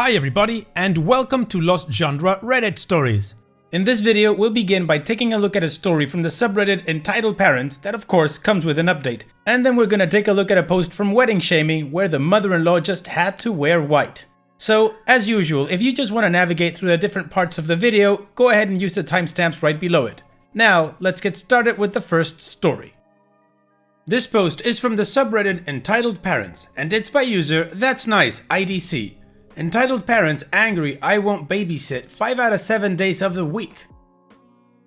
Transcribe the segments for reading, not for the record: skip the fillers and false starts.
Hi everybody, and welcome to Lost Genre Reddit Stories. In this video, we'll begin by taking a look at a story from the subreddit entitled Parents that of course comes with an update. And then we're gonna take a look at a post from Wedding Shaming where the mother-in-law just had to wear white. So, as usual, if you just want to navigate through the different parts of the video, go ahead and use the timestamps right below it. Now, let's get started with the first story. This post is from the subreddit entitled Parents, and it's by user That's Nice IDC. Entitled Parents angry I won't babysit 5 out of 7 days of the week.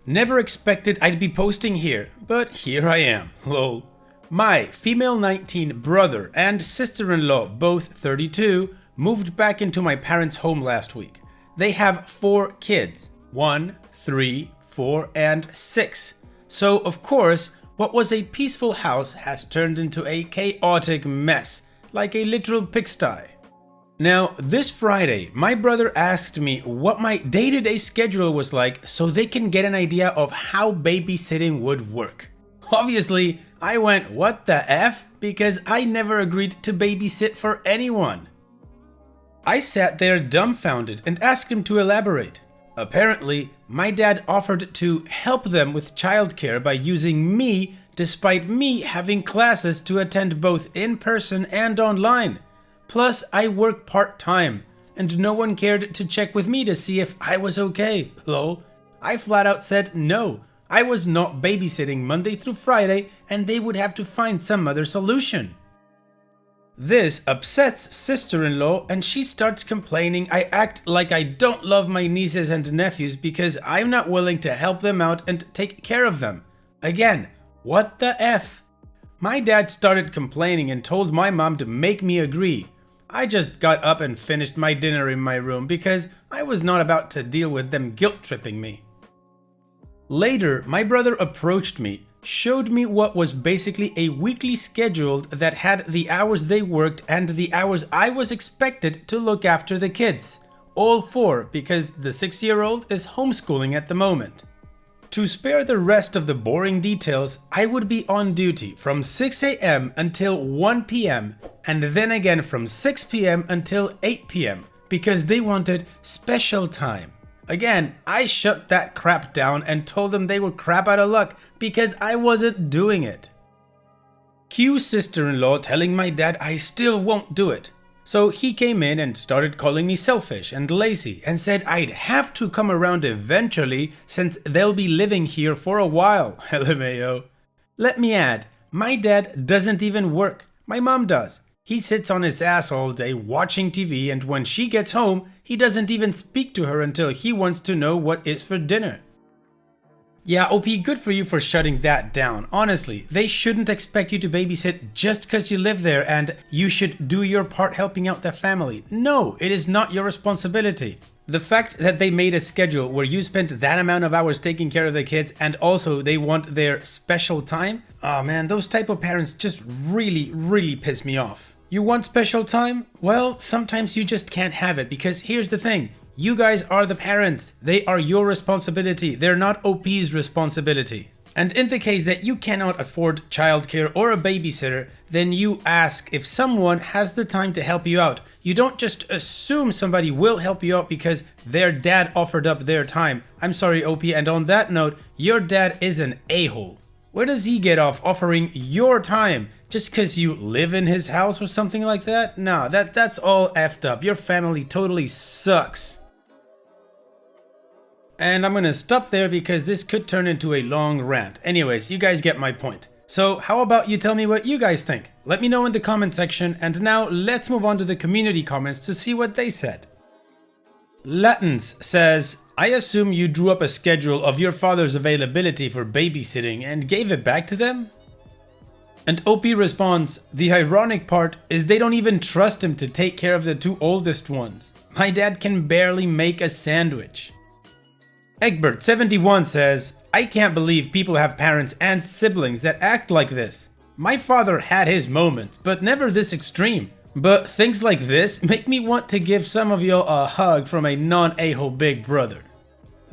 Never expected I'd be posting here, but here I am, lol. My female 19 brother and sister-in-law, both 32, moved back into my parents' home last week. They have 4 kids, 1, 3, 4, and 6. So of course, what was a peaceful house has turned into a chaotic mess, like a literal pigsty. Now, this Friday, my brother asked me what my day-to-day schedule was like so they can get an idea of how babysitting would work. Obviously, I went, what the F? Because I never agreed to babysit for anyone. I sat there dumbfounded and asked him to elaborate. Apparently, my dad offered to help them with childcare by using me despite me having classes to attend both in person and online. Plus, I work part-time, and no one cared to check with me to see if I was okay, lol. I flat out said no, I was not babysitting Monday through Friday, and they would have to find some other solution. This upsets sister-in-law, and she starts complaining I act like I don't love my nieces and nephews because I'm not willing to help them out and take care of them. Again, what the F? My dad started complaining and told my mom to make me agree. I just got up and finished my dinner in my room because I was not about to deal with them guilt-tripping me. Later, my brother approached me, showed me what was basically a weekly schedule that had the hours they worked and the hours I was expected to look after the kids. All 4 because the 6-year-old is homeschooling at the moment. To spare the rest of the boring details, I would be on duty from 6 AM until 1 PM and then again from 6 PM until 8 PM because they wanted special time. Again, I shut that crap down and told them they were crap out of luck because I wasn't doing it. Cue sister-in-law telling my dad I still won't do it. So he came in and started calling me selfish and lazy and said I'd have to come around eventually since they'll be living here for a while, LMAO. Let me add, my dad doesn't even work, my mom does. He sits on his ass all day watching TV and when she gets home, he doesn't even speak to her until he wants to know what is for dinner. Yeah, OP, good for you for shutting that down. Honestly, they shouldn't expect you to babysit just because you live there and you should do your part helping out the family. No, it is not your responsibility. The fact that they made a schedule where you spent that amount of hours taking care of the kids and also they want their special time? Oh man, those type of parents just really piss me off. You want special time? Well, sometimes you just can't have it because here's the thing. You guys are the parents. They are your responsibility. They're not OP's responsibility. And in the case that you cannot afford childcare or a babysitter, then you ask if someone has the time to help you out. You don't just assume somebody will help you out because their dad offered up their time. I'm sorry, OP, and on that note, your dad is an a-hole. Where does he get off offering your time? Just because you live in his house or something like that? Nah, that's all effed up. Your family totally sucks. And I'm gonna stop there because this could turn into a long rant. Anyways, you guys get my point. So how about you tell me what you guys think? Let me know in the comment section, and now let's move on to the community comments to see what they said. Latins says, I assume you drew up a schedule of your father's availability for babysitting and gave it back to them? And OP responds, the ironic part is they don't even trust him to take care of the 2 oldest ones. My dad can barely make a sandwich. Egbert71 says, I can't believe people have parents and siblings that act like this. My father had his moments, but never this extreme. But things like this make me want to give some of y'all a hug from a non-a-hole big brother.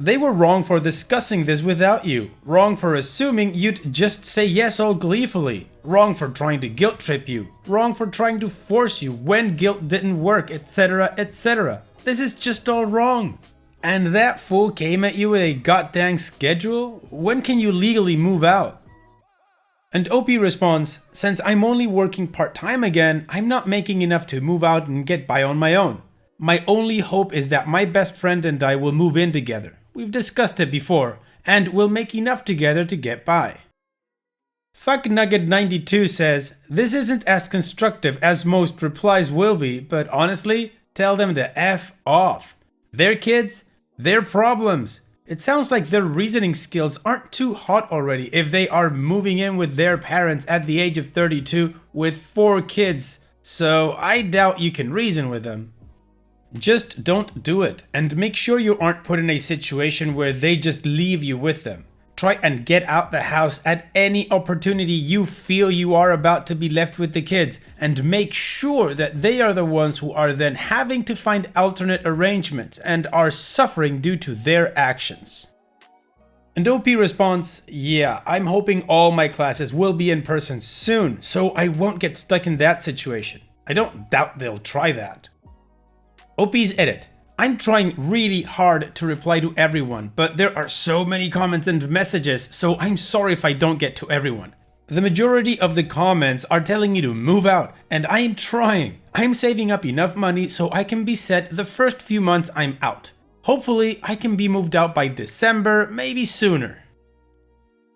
They were wrong for discussing this without you. Wrong for assuming you'd just say yes all gleefully. Wrong for trying to guilt trip you. Wrong for trying to force you when guilt didn't work, etc, etc. This is just all wrong. And that fool came at you with a goddamn schedule? When can you legally move out? And OP responds, since I'm only working part-time again, I'm not making enough to move out and get by on my own. My only hope is that my best friend and I will move in together. We've discussed it before, and we'll make enough together to get by. FuckNugget92 says, this isn't as constructive as most replies will be, but honestly, tell them to F off. Their kids, their problems. It sounds like their reasoning skills aren't too hot already if they are moving in with their parents at the age of 32 with 4 kids, so I doubt you can reason with them. Just don't do it, and make sure you aren't put in a situation where they just leave you with them. Try and get out the house at any opportunity you feel you are about to be left with the kids, and make sure that they are the ones who are then having to find alternate arrangements and are suffering due to their actions. And OP responds, yeah, I'm hoping all my classes will be in person soon, so I won't get stuck in that situation. I don't doubt they'll try that. OP's edit. I'm trying really hard to reply to everyone, but there are so many comments and messages, so I'm sorry if I don't get to everyone. The majority of the comments are telling me to move out, and I am trying. I'm saving up enough money so I can be set the first few months I'm out. Hopefully, I can be moved out by December, maybe sooner.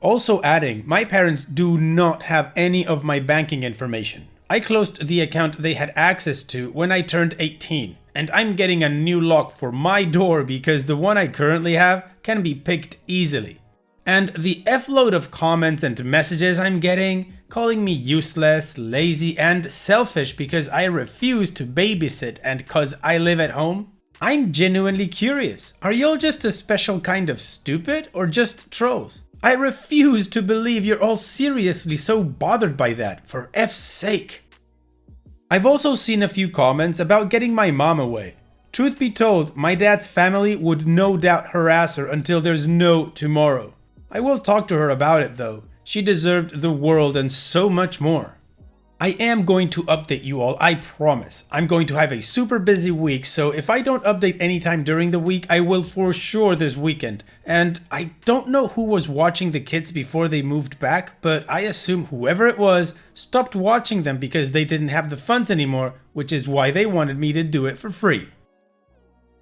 Also adding, my parents do not have any of my banking information. I closed the account they had access to when I turned 18. And I'm getting a new lock for my door because the one I currently have can be picked easily. And the F-load of comments and messages I'm getting, calling me useless, lazy, and selfish because I refuse to babysit and cause I live at home? I'm genuinely curious. Are y'all just a special kind of stupid or just trolls? I refuse to believe you're all seriously so bothered by that, for F's sake. I've also seen a few comments about getting my mom away. Truth be told, my dad's family would no doubt harass her until there's no tomorrow. I will talk to her about it though. She deserved the world and so much more. I am going to update you all, I promise. I'm going to have a super busy week, so if I don't update anytime during the week, I will for sure this weekend. And I don't know who was watching the kids before they moved back, but I assume whoever it was stopped watching them because they didn't have the funds anymore, which is why they wanted me to do it for free.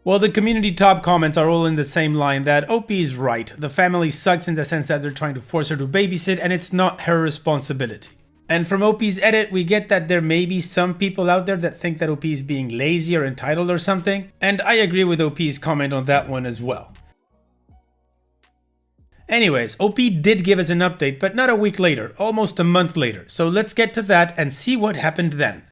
Well, the community top comments are all in the same line that OP is right. The family sucks in the sense that they're trying to force her to babysit and it's not her responsibility. And from OP's edit, we get that there may be some people out there that think that OP is being lazy or entitled or something, and I agree with OP's comment on that one as well. Anyways, OP did give us an update, but not a week later, almost a month later, so let's get to that and see what happened then.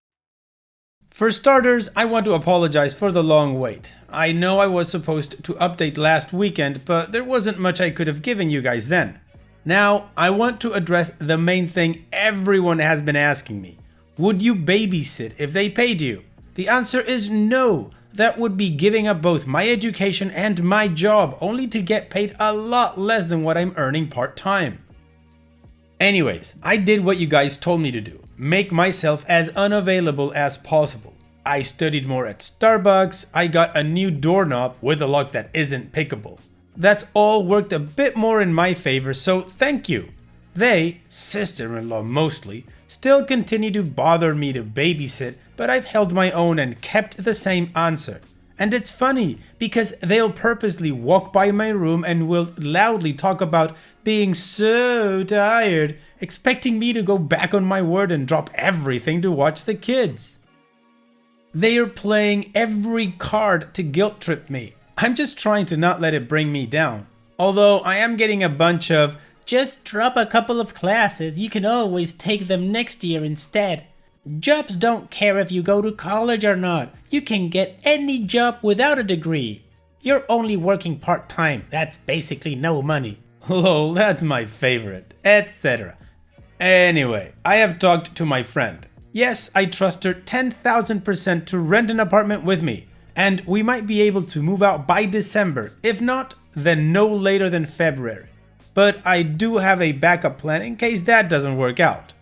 For starters, I want to apologize for the long wait. I know I was supposed to update last weekend, but there wasn't much I could have given you guys then. Now, I want to address the main thing everyone has been asking me. Would you babysit if they paid you? The answer is no. That would be giving up both my education and my job only to get paid a lot less than what I'm earning part-time. Anyways, I did what you guys told me to do. Make myself as unavailable as possible. I studied more at Starbucks, I got a new doorknob with a lock that isn't pickable. That's all worked a bit more in my favor, so thank you. They, sister-in-law mostly, still continue to bother me to babysit, but I've held my own and kept the same answer. And it's funny, because they'll purposely walk by my room and will loudly talk about being so tired, expecting me to go back on my word and drop everything to watch the kids. They are playing every card to guilt trip me. I'm just trying to not let it bring me down. Although I am getting a bunch of, just drop a couple of classes, you can always take them next year instead. Jobs don't care if you go to college or not. You can get any job without a degree. You're only working part-time, that's basically no money. Lol, that's my favorite, etc. Anyway, I have talked to my friend. Yes, I trust her 10,000% to rent an apartment with me. And we might be able to move out by December, if not, then no later than February. But I do have a backup plan in case that doesn't work out.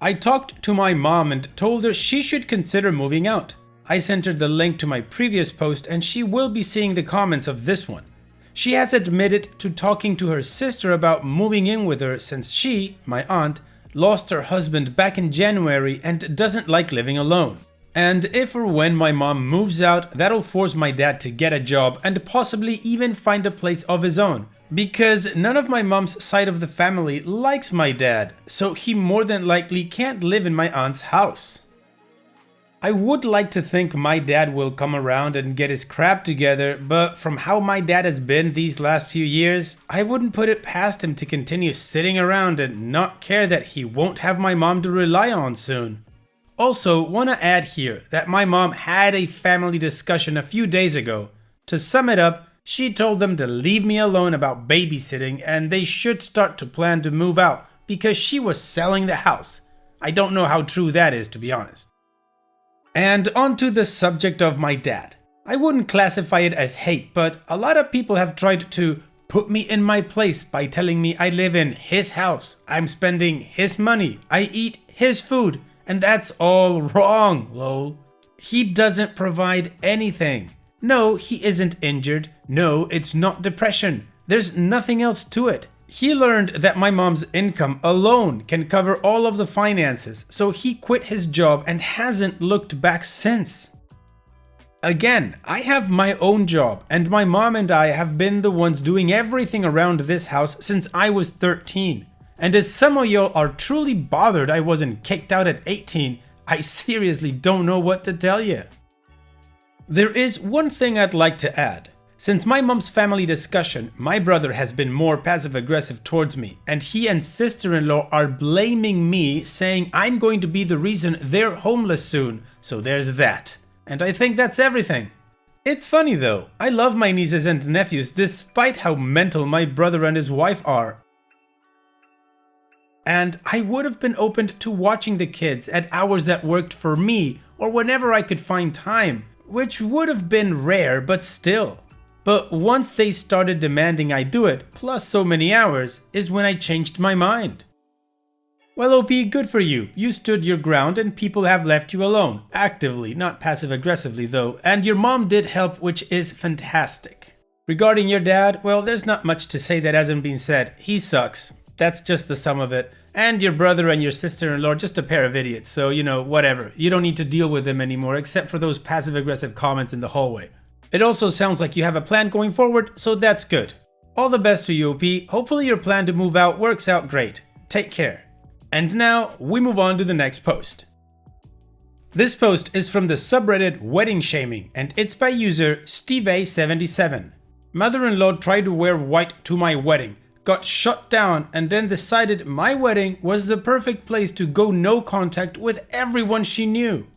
I talked to my mom and told her she should consider moving out. I sent her the link to my previous post and she will be seeing the comments of this one. She has admitted to talking to her sister about moving in with her since she, my aunt, lost her husband back in January and doesn't like living alone. And if or when my mom moves out, that'll force my dad to get a job and possibly even find a place of his own. Because none of my mom's side of the family likes my dad, so he more than likely can't live in my aunt's house. I would like to think my dad will come around and get his crap together, but from how my dad has been these last few years, I wouldn't put it past him to continue sitting around and not care that he won't have my mom to rely on soon. Also, wanna add here that my mom had a family discussion a few days ago. To sum it up, she told them to leave me alone about babysitting and they should start to plan to move out because she was selling the house. I don't know how true that is, to be honest. And onto the subject of my dad. I wouldn't classify it as hate, but a lot of people have tried to put me in my place by telling me I live in his house, I'm spending his money, I eat his food, and that's all wrong, lol. He doesn't provide anything. No, he isn't injured. No, it's not depression. There's nothing else to it. He learned that my mom's income alone can cover all of the finances, so he quit his job and hasn't looked back since. Again, I have my own job, and my mom and I have been the ones doing everything around this house since I was 13. And as some of y'all are truly bothered I wasn't kicked out at 18, I seriously don't know what to tell you. There is one thing I'd like to add. Since my mom's family discussion, my brother has been more passive-aggressive towards me, and he and sister-in-law are blaming me, saying I'm going to be the reason they're homeless soon, so there's that. And I think that's everything. It's funny though, I love my nieces and nephews despite how mental my brother and his wife are. And I would have been open to watching the kids at hours that worked for me or whenever I could find time, which would have been rare but still. But once they started demanding I do it, plus so many hours, is when I changed my mind. Well, OP, good for you. You stood your ground and people have left you alone. Actively, not passive-aggressively though, and your mom did help, which is fantastic. Regarding your dad, well, there's not much to say that hasn't been said. He sucks. That's just the sum of it. And your brother and your sister-in-law, just a pair of idiots, so you know, whatever. You don't need to deal with them anymore, except for those passive-aggressive comments in the hallway. It also sounds like you have a plan going forward, so that's good. All the best to you, OP. Hopefully your plan to move out works out great. Take care. And now, we move on to the next post. This post is from the subreddit Wedding Shaming, and it's by user SteveA77. Mother-in-law tried to wear white to my wedding, got shut down, and then decided my wedding was the perfect place to go no contact with everyone she knew.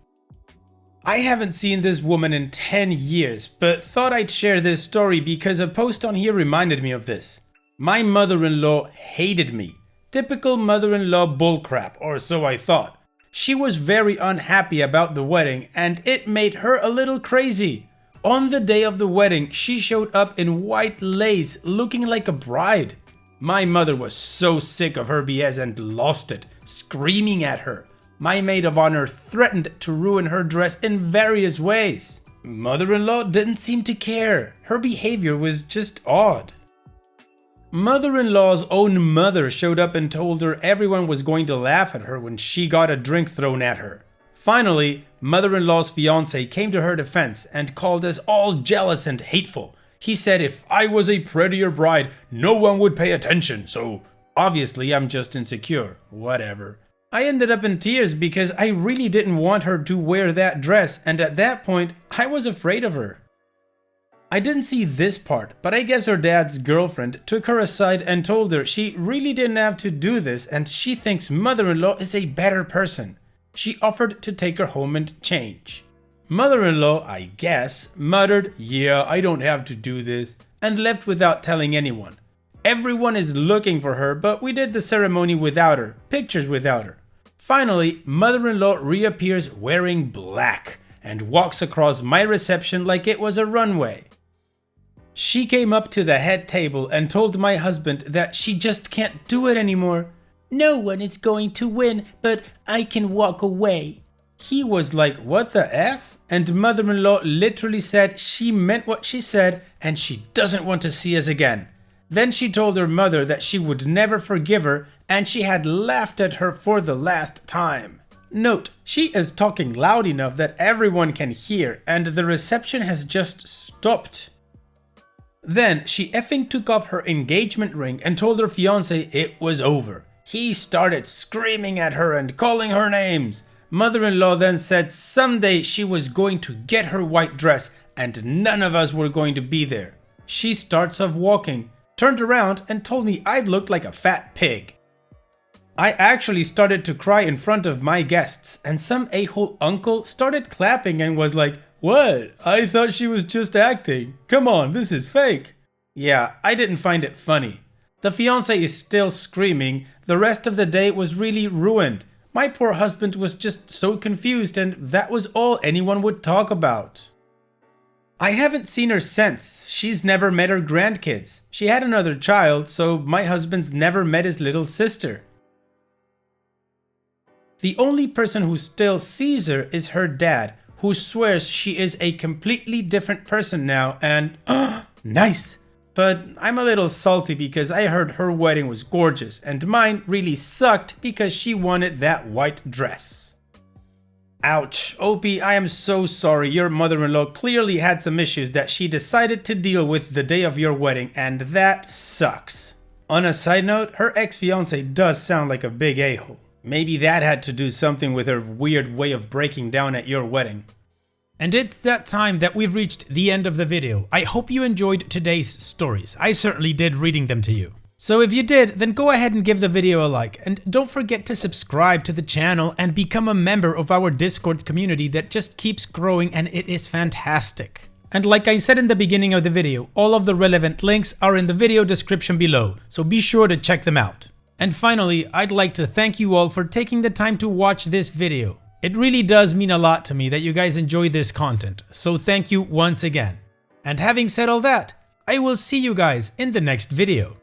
I haven't seen this woman in 10 years, but thought I'd share this story because a post on here reminded me of this. My mother-in-law hated me. Typical mother-in-law bullcrap, or so I thought. She was very unhappy about the wedding, and it made her a little crazy. On the day of the wedding, she showed up in white lace, looking like a bride. My mother was so sick of her BS and lost it, screaming at her. My maid of honor threatened to ruin her dress in various ways. Mother-in-law didn't seem to care. Her behavior was just odd. Mother-in-law's own mother showed up and told her everyone was going to laugh at her when she got a drink thrown at her. Finally, mother-in-law's fiancé came to her defense and called us all jealous and hateful. He said if I was a prettier bride, no one would pay attention, so obviously I'm just insecure. Whatever. I ended up in tears because I really didn't want her to wear that dress, and at that point, I was afraid of her. I didn't see this part, but I guess her dad's girlfriend took her aside and told her she really didn't have to do this and she thinks mother-in-law is a better person. She offered to take her home and change. Mother-in-law, I guess, muttered, "Yeah, I don't have to do this," and left without telling anyone. Everyone is looking for her, but we did the ceremony without her, pictures without her. Finally, mother-in-law reappears wearing black and walks across my reception like it was a runway. She came up to the head table and told my husband that she just can't do it anymore. "No one is going to win, but I can walk away." He was like, "What the F?" And mother-in-law literally said she meant what she said and she doesn't want to see us again. Then she told her mother that she would never forgive her and she had laughed at her for the last time. Note, she is talking loud enough that everyone can hear and the reception has just stopped. Then she effing took off her engagement ring and told her fiancé it was over. He started screaming at her and calling her names. Mother-in-law then said someday she was going to get her white dress and none of us were going to be there. She starts off walking, turned around and told me I'd looked like a fat pig. I actually started to cry in front of my guests and some a-hole uncle started clapping and was like, "What? I thought she was just acting. Come on, this is fake." Yeah, I didn't find it funny. The fiancé is still screaming. The rest of the day was really ruined. My poor husband was just so confused and that was all anyone would talk about. I haven't seen her since. She's never met her grandkids. She had another child, so my husband's never met his little sister. The only person who still sees her is her dad, who swears she is a completely different person now and nice. But I'm a little salty because I heard her wedding was gorgeous and mine really sucked because she wanted that white dress. Ouch, Opie, I am so sorry. Your mother-in-law clearly had some issues that she decided to deal with the day of your wedding and that sucks. On a side note, her ex-fiancé does sound like a big a-hole. Maybe that had to do something with her weird way of breaking down at your wedding. And it's that time that we've reached the end of the video. I hope you enjoyed today's stories. I certainly did reading them to you. So if you did, then go ahead and give the video a like. And don't forget to subscribe to the channel and become a member of our Discord community that just keeps growing and it is fantastic. And like I said in the beginning of the video, all of the relevant links are in the video description below, so be sure to check them out. And finally, I'd like to thank you all for taking the time to watch this video. It really does mean a lot to me that you guys enjoy this content, so thank you once again. And having said all that, I will see you guys in the next video.